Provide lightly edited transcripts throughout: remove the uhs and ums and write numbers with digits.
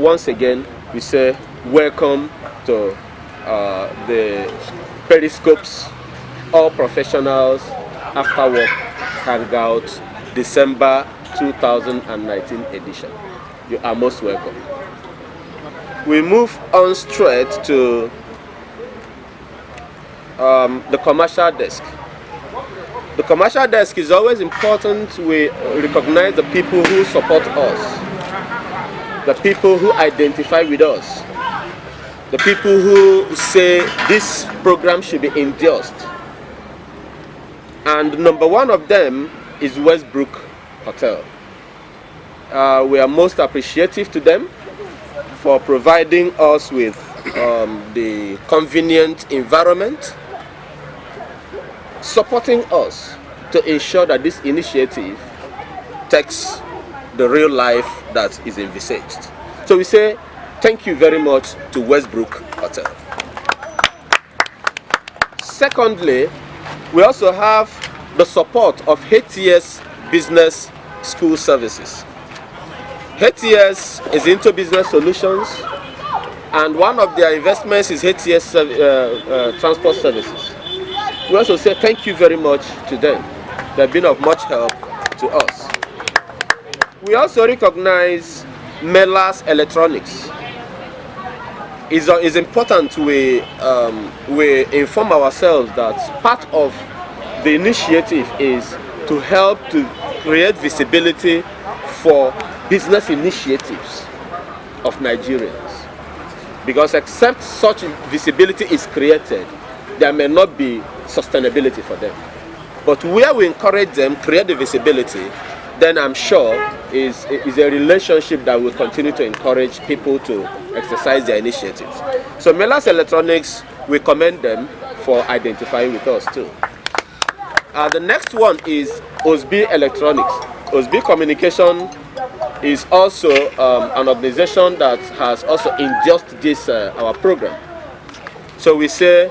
once again, we say welcome to the Periscope's All Professionals After Work Hangout December 2019 edition. You are most welcome. We move on straight to the commercial desk. The commercial desk is always important. We recognize the people who support us, the people who identify with us, the people who say this program should be endorsed. And number one of them is Westbrook Hotel. We are most appreciative to them for providing us with the convenient environment, supporting us to ensure that this initiative takes the real life that is envisaged. So we say thank you very much to Westbrook Hotel. Secondly, we also have the support of HTS Business School Services. HTS is into business solutions, and one of their investments is HTS Transport Services. We also say thank you very much to them. They've been of much help to us. We also recognize Mellers Electronics. It's important we inform ourselves that part of the initiative is to help to create visibility for business initiatives of Nigerians. Because except such visibility is created, there may not be sustainability for them. But where we encourage them, create the visibility, then I'm sure is a relationship that will continue to encourage people to exercise their initiatives. So Mellers Electronics, we commend them for identifying with us too. The next one is Osby Electronics. Osby Communication is also an organization that has also endorsed this our program. So we say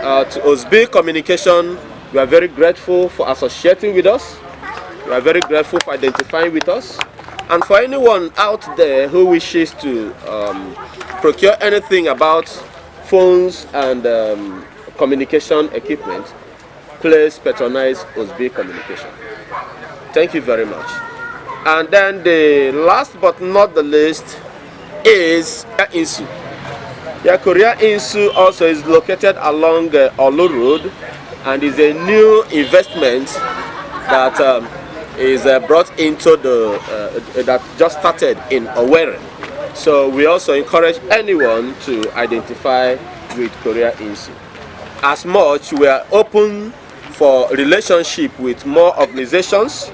to Osby Communication, we are very grateful for associating with us. We are very grateful for identifying with us. And for anyone out there who wishes to procure anything about phones and communication equipment, please patronize Osby Communication. Thank you very much. And then the last but not the least is Insu. Korea Insu also is located along Olu Road and is a new investment that is brought into that just started in Owerri. So we also encourage anyone to identify with Korea Insu. As much we are open for relationship with more organizations.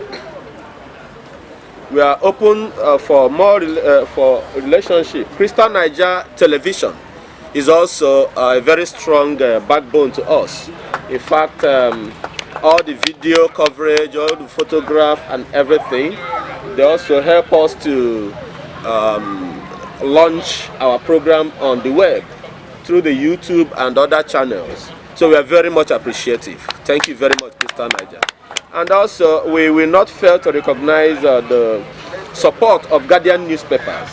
We are open for more for relationship. Crystal Niger Television is also a very strong backbone to us. In fact, all the video coverage, all the photograph and everything, they also help us to launch our program on the web through the YouTube and other channels. So we are very much appreciative. Thank you very much, Crystal Niger. And also, we will not fail to recognize the support of Guardian Newspapers.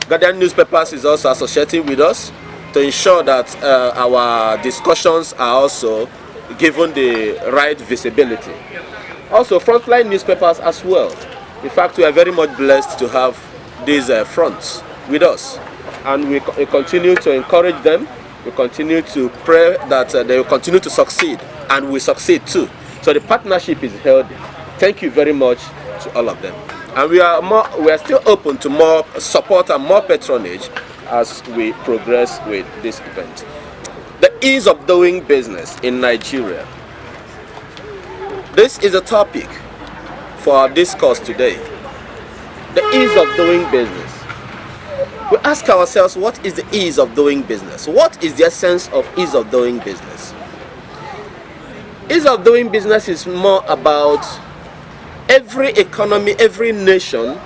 Guardian Newspapers is also associating with us to ensure that our discussions are also given the right visibility. Also, Frontline Newspapers as well. In fact, we are very much blessed to have these fronts with us. And we continue to encourage them. We continue to pray that they will continue to succeed, and we succeed too. So the partnership is healthy. Thank you very much to all of them. And we are still open to more support and more patronage as we progress with this event. The ease of doing business in Nigeria. This is a topic for our discourse today. The ease of doing business. We ask ourselves, what is the ease of doing business? What is the essence of ease of doing business? Ease of doing business is more about every economy, every nation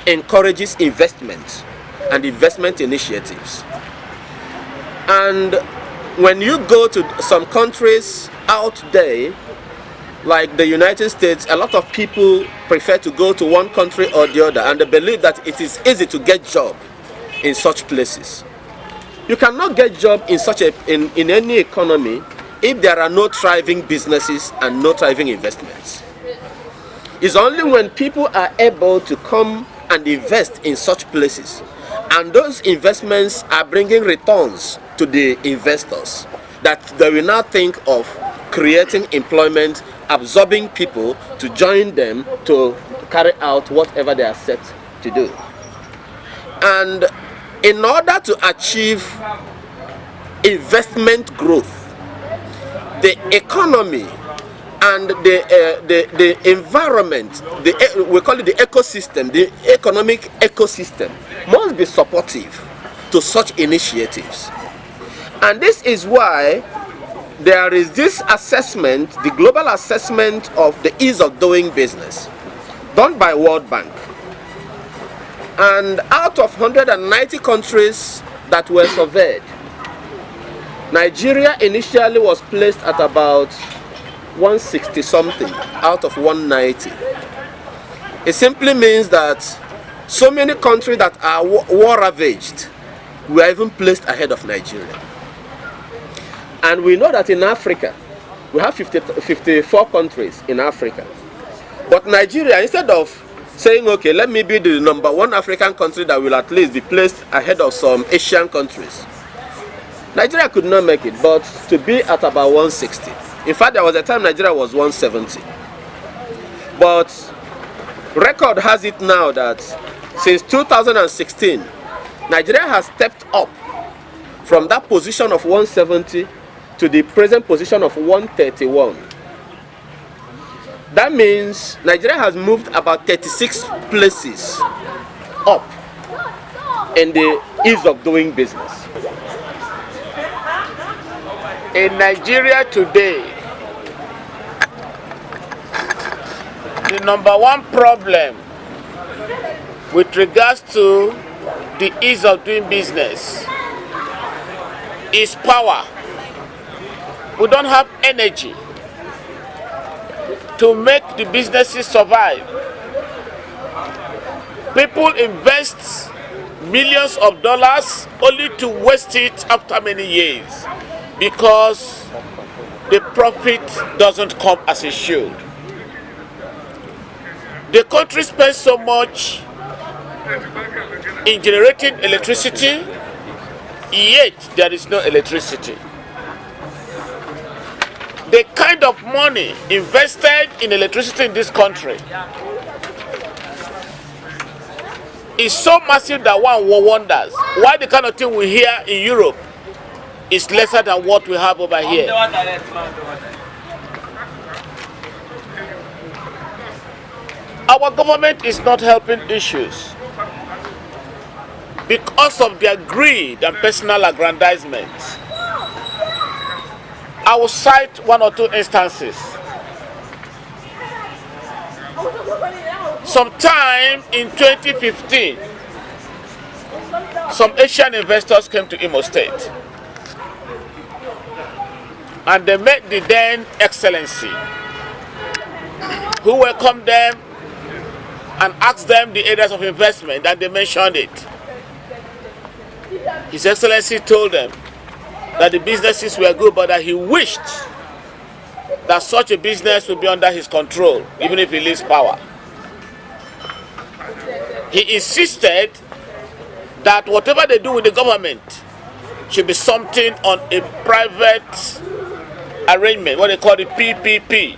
encourages investment and investment initiatives. And when you go to some countries out there, like the United States, a lot of people prefer to go to one country or the other, and they believe that it is easy to get job in such places. You cannot get job in such in any economy if there are no thriving businesses and no thriving investments. It's only when people are able to come and invest in such places, and those investments are bringing returns to the investors, that they will now think of creating employment, absorbing people to join them to carry out whatever they are set to do. And in order to achieve investment growth, the economy and the environment, we call it the ecosystem, the economic ecosystem, must be supportive to such initiatives. And this is why there is this assessment, the global assessment of the ease of doing business, done by World Bank. And out of 190 countries that were surveyed, Nigeria initially was placed at about 160 something out of 190. It simply means that so many countries that are war ravaged were even placed ahead of Nigeria. And we know that in Africa, we have 54 countries in Africa. But Nigeria, instead of saying, okay, let me be the number one African country that will at least be placed ahead of some Asian countries, Nigeria could not make it, but to be at about 160. In fact, there was a time Nigeria was 170. But record has it now that since 2016, Nigeria has stepped up from that position of 170 to the present position of 131. That means Nigeria has moved about 36 places up in the ease of doing business. In Nigeria today, the number one problem with regards to the ease of doing business is power. We don't have energy to make the businesses survive. People invest millions of dollars only to waste it after many years because the profit doesn't come as it should. The country spends so much in generating electricity, yet there is no electricity. The kind of money invested in electricity in this country is so massive that one wonders why the kind of thing we hear in Europe is lesser than what we have over here. Our government is not helping issues because of their greed and personal aggrandizement. I will cite one or two instances. Sometime in 2015, some Asian investors came to Imo State and they met the then Excellency, who welcomed them and asked them the areas of investment, and they mentioned it. His Excellency told them that the businesses were good, but that he wished that such a business would be under his control, even if he leaves power. He insisted that whatever they do with the government should be something on a private arrangement, what they call the PPP.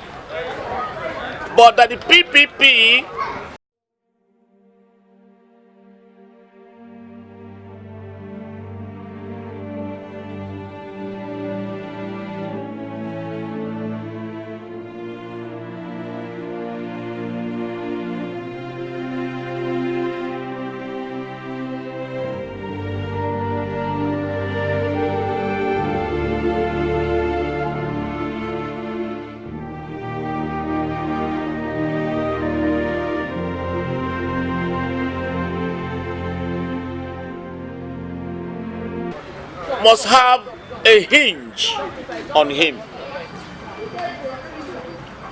But that the PPP must have a hinge on him.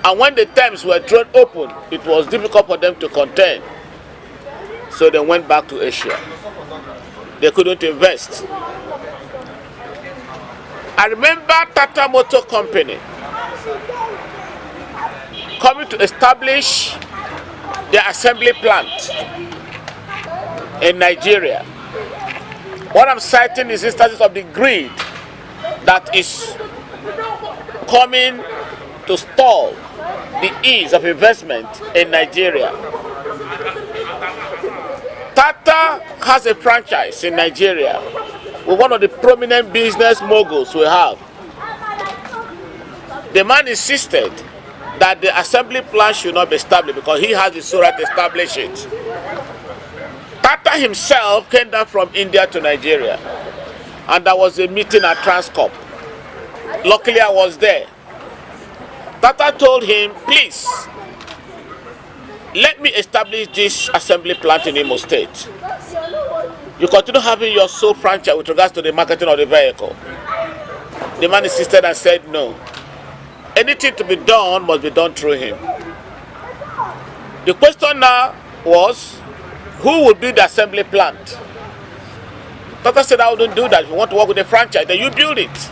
And when the terms were thrown open, it was difficult for them to contend. So they went back to Asia. they couldn't invest. I remember Tata Motor Company coming to establish their assembly plant in Nigeria. What I'm citing is instances of the greed that is coming to stall the ease of investment in Nigeria. Tata has a franchise in Nigeria with one of the prominent business moguls we have. The man insisted that the assembly plant should not be established because he has the right to establish it. Tata himself came down from India to Nigeria, and there was a meeting at Transcorp. Luckily, I was there. Tata told him, please, let me establish this assembly plant in Imo State. You continue having your sole franchise with regards to the marketing of the vehicle. The man insisted and said no. Anything to be done must be done through him. The question now was, who will build the assembly plant? Tata said, I wouldn't do that. If you want to work with a franchise, then you build it.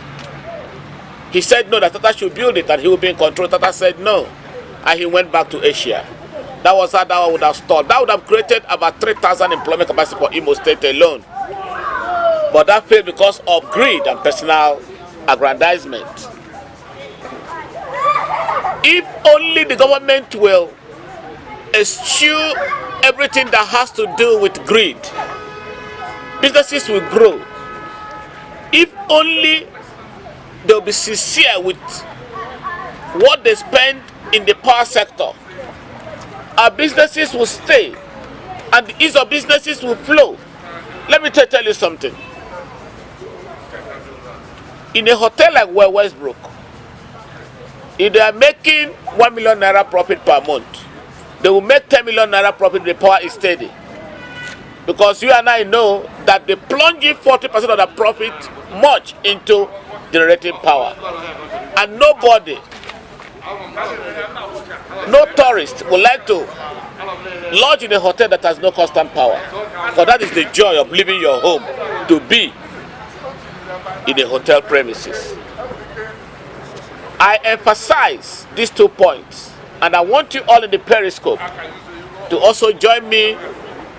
He said no, that Tata should build it and he will be in control. Tata said no, and he went back to Asia. That was how that would have stalled. That would have created about 3,000 employment capacity for Imo State alone. But that failed because of greed and personal aggrandizement. If only the government will eschew everything that has to do with greed, businesses will grow. If only they'll be sincere with what they spend in the power sector, our businesses will stay and the ease of businesses will flow. Let me tell you something. In a hotel like Westbrook, if they are making 1 million naira profit per month, they will make 10 million naira profit if the power is steady. Because you and I know that they plunge 40% of the profit much into generating power. And nobody, no tourist would like to lodge in a hotel that has no constant power. Because that is the joy of leaving your home, to be in a hotel premises. I emphasize these 2 points, and I want you all in the Periscope to also join me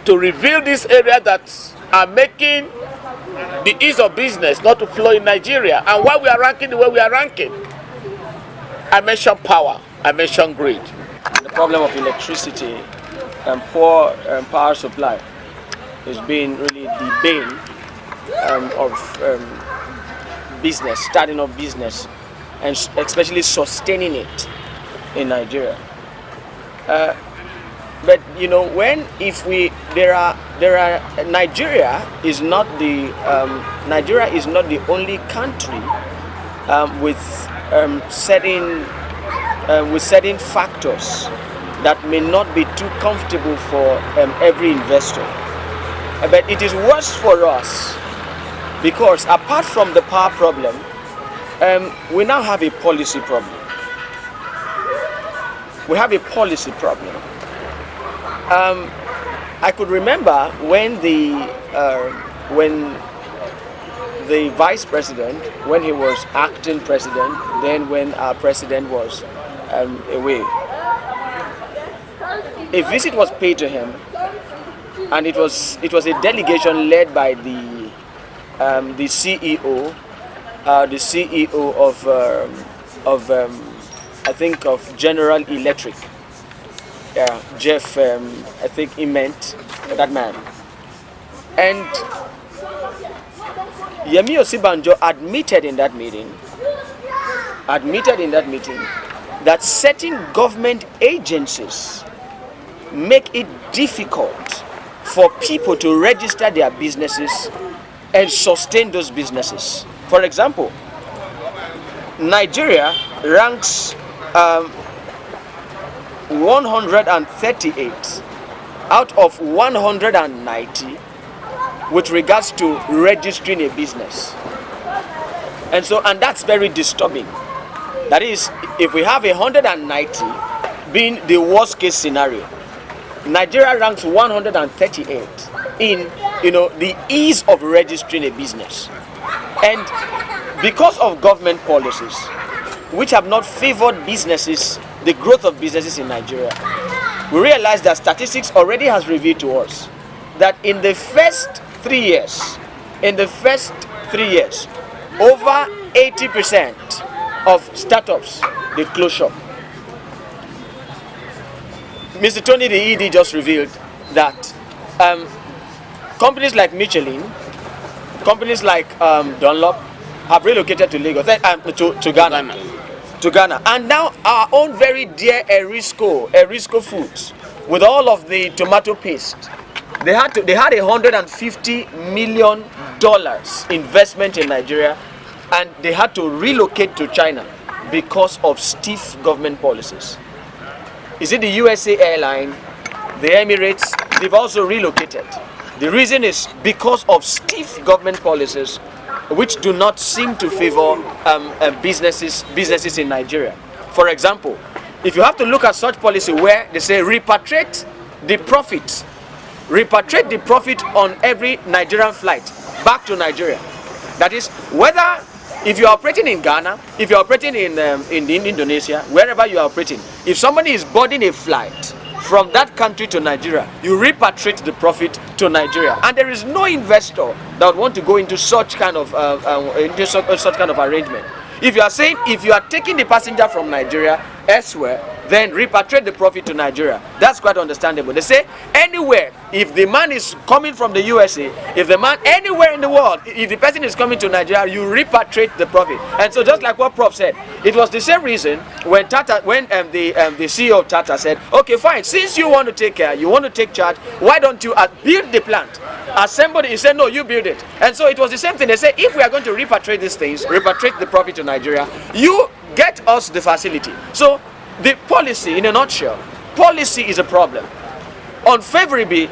to reveal this area that are making the ease of business not to flow in Nigeria, and why we are ranking the way we are ranking. I mentioned power, I mentioned greed. The problem of electricity and poor power supply has been really the bane of business, starting of business, and especially sustaining it in Nigeria. But you know, Nigeria is not the only country with certain factors that may not be too comfortable for every investor. But it is worse for us because apart from the power problem, we now have a policy problem. We have a policy problem. I could remember when the vice president, when he was acting president, then when our president was away, a visit was paid to him, and it was a delegation led by the CEO of I think of General Electric. Yeah, Jeff, I think he meant that man. And Yemi Osibanjo admitted in that meeting that certain government agencies make it difficult for people to register their businesses and sustain those businesses. For example, Nigeria ranks 138 out of 190 with regards to registering a business. And that's very disturbing. That is, if we have 190 being the worst case scenario, Nigeria ranks 138 in the ease of registering a business. And because of government policies which have not favored businesses, the growth of businesses in Nigeria, we realize that statistics already has revealed to us that in the first 3 years, over 80% of startups, they close shop. Mr. Tony, the ED, just revealed that companies like Michelin, companies like Dunlop have relocated to Lagos, to Ghana. And now our own very dear Erisco Foods, with all of the tomato paste, they had $150 million investment in Nigeria, and they had to relocate to China because of stiff government policies. Is it the USA Airline, the Emirates? They've also relocated. The reason is because of stiff government policies which do not seem to favor businesses in Nigeria. For example, if you have to look at such policy where they say repatriate the profit on every Nigerian flight back to Nigeria. That is, whether if you are operating in Ghana, if you are operating in Indonesia, wherever you are operating, if somebody is boarding a flight from that country to Nigeria, you repatriate the profit to Nigeria, and there is no investor that would want to go into such kind of arrangement. If you are saying, if you are taking the passenger from Nigeria elsewhere, then repatriate the profit to Nigeria. That's quite understandable. They say anywhere, if the man is coming from the USA, if the man anywhere in the world, if the person is coming to Nigeria, you repatriate the profit. And so, just like what Prof said, it was the same reason when the CEO of Tata said, okay, fine, since you want to take care, you want to take charge, why don't you build the plant? Assemble it. He said, no, you build it. And so it was the same thing. They said, if we are going to repatriate these things, repatriate the profit to Nigeria, you get us the facility. So the policy, in a nutshell, policy is a problem. Favorable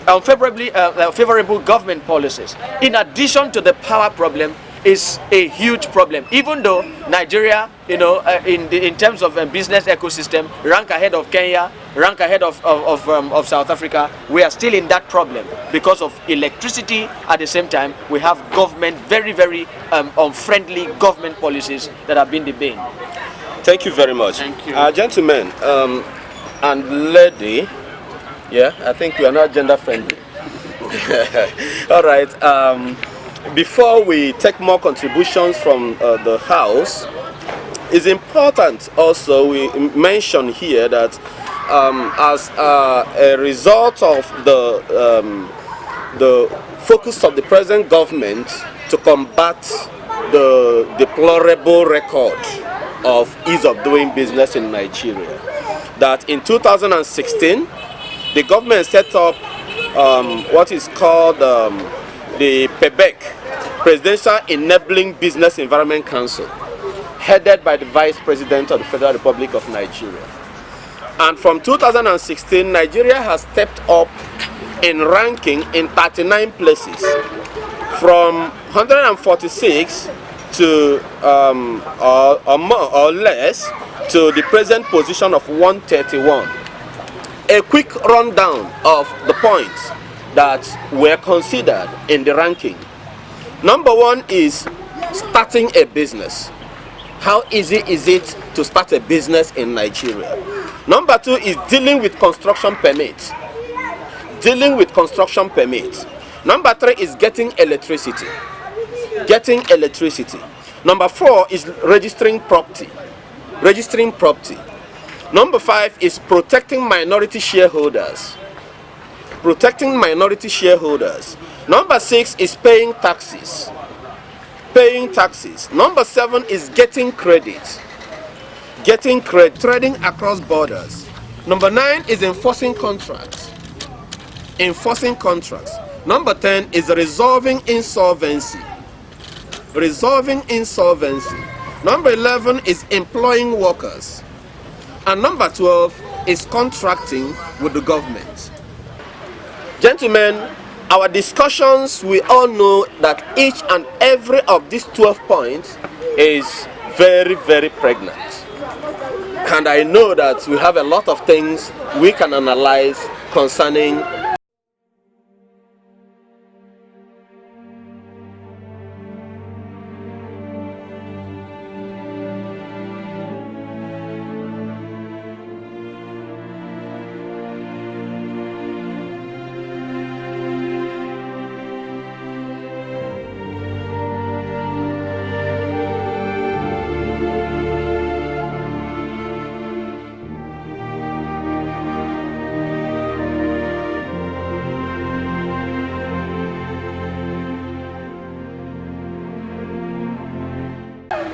government policies, in addition to the power problem, is a huge problem. Even though Nigeria, in terms of business ecosystem, rank ahead of Kenya, rank ahead of South Africa, we are still in that problem because of electricity. At the same time, we have government, very, very unfriendly government policies that have been the bane. Thank you very much. Thank you. Gentlemen and lady, yeah, I think we are not gender friendly. All right. Before we take more contributions from the house, it's important also we mention here that as a result of the focus of the present government to combat the deplorable record of ease of doing business in Nigeria, that in 2016 the government set up what is called the PEBEC, Presidential Enabling Business Environment Council, headed by the Vice President of the Federal Republic of Nigeria. And from 2016, Nigeria has stepped up in ranking in 39 places, from 146 to or more or less to the present position of 131. A quick rundown of the points that were considered in the ranking. Number one is starting a business. How easy is it to start a business in Nigeria? Number two is dealing with construction permits. Number three is getting electricity. Number four is registering property. Number five is protecting minority shareholders. Number six is paying taxes. Number seven is getting credit. Trading across borders. Number 9 is enforcing contracts. Number 10 is resolving insolvency. Number 11 is employing workers. And number 12 is contracting with the government. Gentlemen, our discussions, we all know that each and every of these 12 points is very, very pregnant. And I know that we have a lot of things we can analyze concerning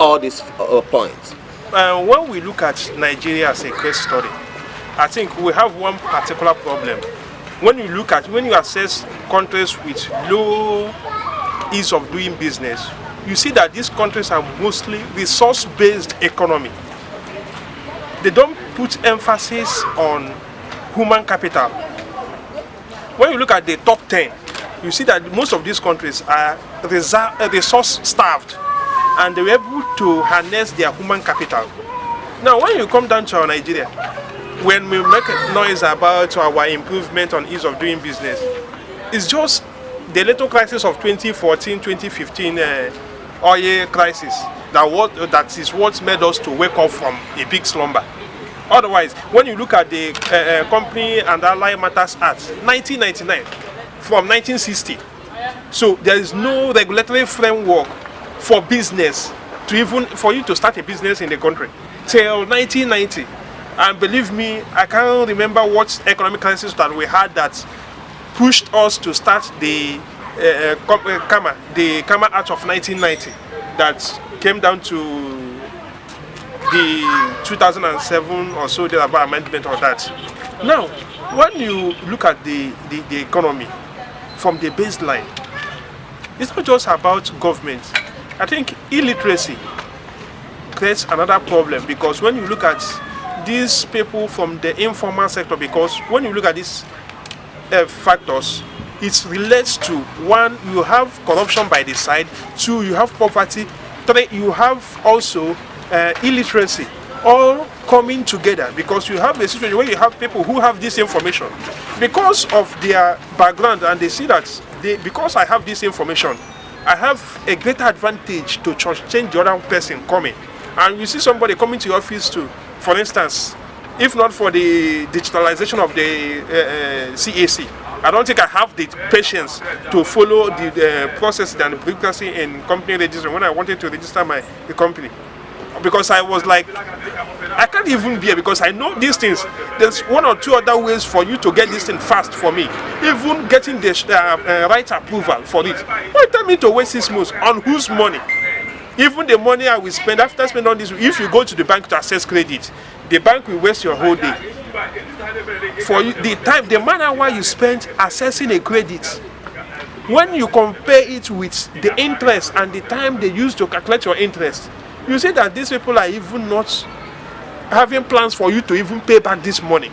all these points? When we look at Nigeria as a case study, I think we have one particular problem. When you assess countries with low ease of doing business, you see that these countries are mostly resource-based economy. They don't put emphasis on human capital. When you look at the top 10, you see that most of these countries are resource-starved, and they were able to harness their human capital. Now, when you come down to Nigeria, when we make a noise about our improvement on ease of doing business, it's just the little crisis of 2014, 2015 oil crisis that is what made us to wake up from a big slumber. Otherwise, when you look at the Company and Allied Matters Act, 1999, from 1960, so there is no regulatory framework for business for you to start a business in the country till 1990. And believe me, I can't remember what economic crisis that we had that pushed us to start the Kama Act of 1990 that came down to the 2007 or so, there about amendment of that. Now, when you look at the economy from the baseline, it's not just about government. I think illiteracy creates another problem, because when you look at these people from the informal sector, because when you look at these factors, it relates to: one, you have corruption by the side; two, you have poverty; three, you have also illiteracy, all coming together, because you have a situation where you have people who have this information because of their background, and they see that because I have this information, I have a greater advantage to change the other person coming. And you see somebody coming to your office too, for instance, if not for the digitalization of the CAC, I don't think I have the patience to follow the process and the bureaucracy in company registration when I wanted to register the company. Because I was like, I can't even be here because I know these things. There's one or two other ways for you to get this thing fast for me. Even getting the right approval for it. Why tell me to wait 6 months? On whose money? Even the money I will spend after spending all this, if you go to the bank to access credit, the bank will waste your whole day. For you, the man-hour you spend accessing a credit, when you compare it with the interest and the time they use to calculate your interest, you see that these people are even not having plans for you to even pay back this money.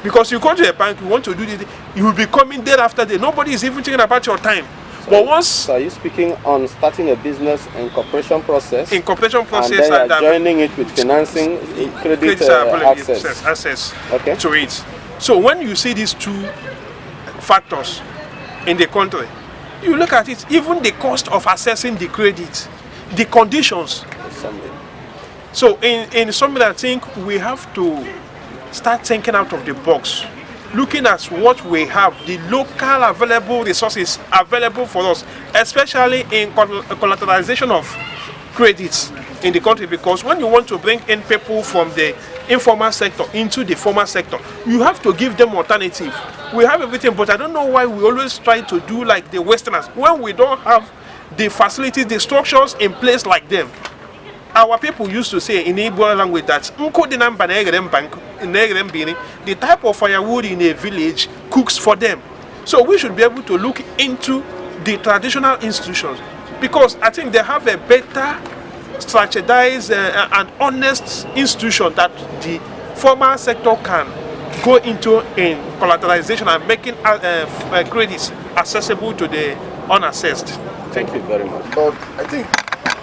Because you go to a bank, you want to do this, you will be coming day after day. Nobody is even thinking about your time. So are you speaking on starting a business incorporation process? Incorporation process, and then you're joining it with financing, credit access okay. to it. So when you see these two factors in the country, you look at it, even the cost of accessing the credit, the conditions. So in summary, I think we have to start thinking out of the box, looking at what we have, the local available resources available for us, especially in collateralization of credits in the country. Because when you want to bring in people from the informal sector into the formal sector, you have to give them alternative. We have everything, but I don't know why we always try to do like the Westerners when we don't have the facilities, the structures in place like them. Our people used to say in Igbo language that the type of firewood in a village cooks for them. So we should be able to look into the traditional institutions, because I think they have a better strategized and honest institution that the formal sector can go into in collateralization and making credits accessible to the unassessed. Thank you very much. But I think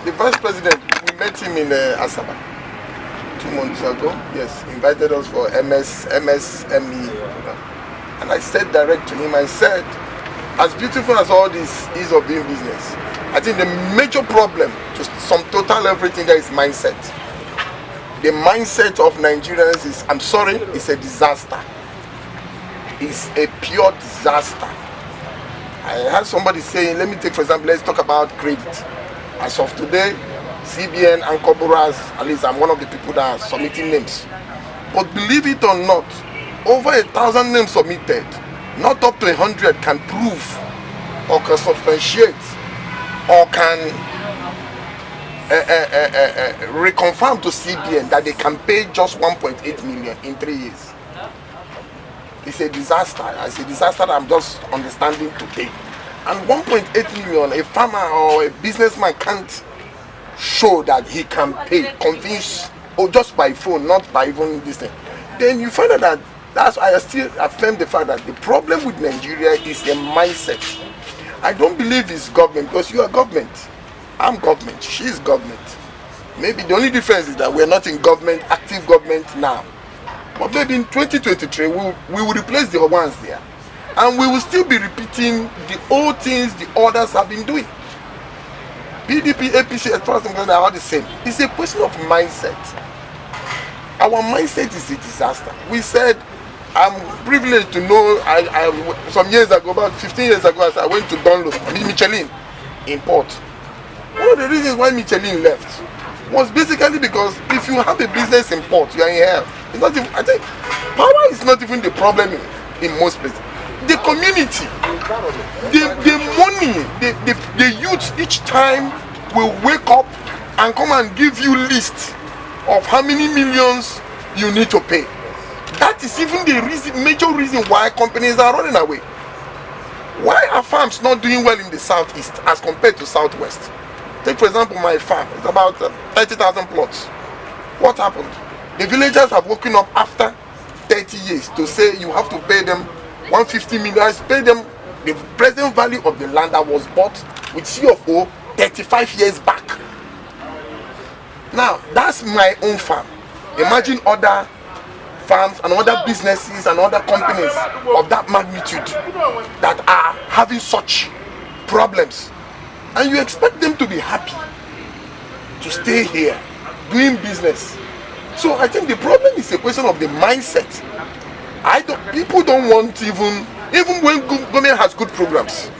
the vice president, we met him in Asaba 2 months ago. Yes, invited us for MSME. And I said direct to him, I said, as beautiful as all this is of doing business, I think the major problem to sum total everything there is mindset. The mindset of Nigerians is, I'm sorry, it's a disaster. It's a pure disaster. I had somebody saying, let me take for example, let's talk about credit. As of today, CBN and Koboras, at least I'm one of the people that are submitting names. But believe it or not, over 1,000 names submitted, not up to 100 can prove or can substantiate or can reconfirm to CBN that they can pay just 1.8 million in 3 years. It's a disaster. It's a disaster that I'm just understanding today. And 1.8 million, a farmer or a businessman can't show that he can pay, convince, or just by phone, not by even this thing. Then you find out that that's why I still affirm the fact that the problem with Nigeria is a mindset. I don't believe it's government, because you are government. I'm government. She's government. Maybe the only difference is that we're not in government, active government now. But maybe in 2023, we will replace the ones there. And we will still be repeating the old things the others have been doing. PDP, APC, as far as I'm concerned, are all the same. It's a question of mindset. Our mindset is a disaster. We said, I'm privileged to know, some years ago, about 15 years ago, as I went to Dunlop, Michelin, import. One of the reasons why Michelin left was basically because if you have a business in port, you are in hell. It's not even, I think power is not even the problem in most places. The community, the money, the youth each time will wake up and come and give you list of how many millions you need to pay. That is even the reason, major reason why companies are running away. Why are farms not doing well in the southeast as compared to southwest? Take for example my farm, it's about 30,000 plots. What happened? The villagers have woken up after 30 years to say you have to pay them 150 million, pay them the present value of the land that was bought with CFO 35 years back. Now, that's my own farm. Imagine other farms and other businesses and other companies of that magnitude that are having such problems. And you expect them to be happy to stay here doing business. So I think the problem is a question of the mindset. People don't want even when government has good programs,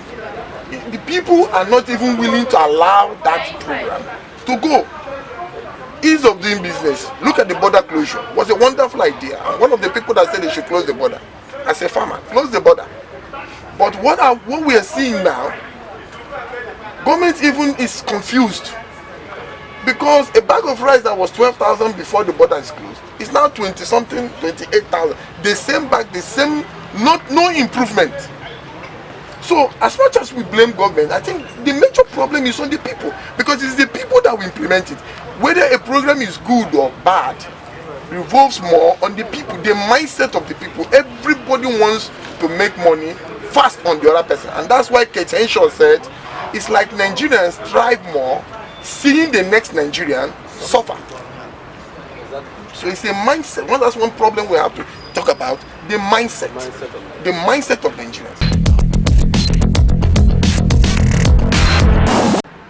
the people are not even willing to allow that program to go. Ease of doing business. Look at the border closure. It was a wonderful idea. And one of the people that said they should close the border, as a farmer, close the border. But what we are seeing now, government even is confused, because a bag of rice that was 12,000 before the border is closed is now 20 something, 28,000. The same bag, the same, no improvement. So as much as we blame government, I think the major problem is on the people, because it's the people that will implement it. Whether a program is good or bad revolves more on the people, the mindset of the people. Everybody wants to make money fast on the other person, and that's why Kate Henshaw said it's like Nigerians thrive more seeing the next Nigerian suffer. So it's a mindset. Well, that's one problem we have to talk about, the mindset of Nigerians.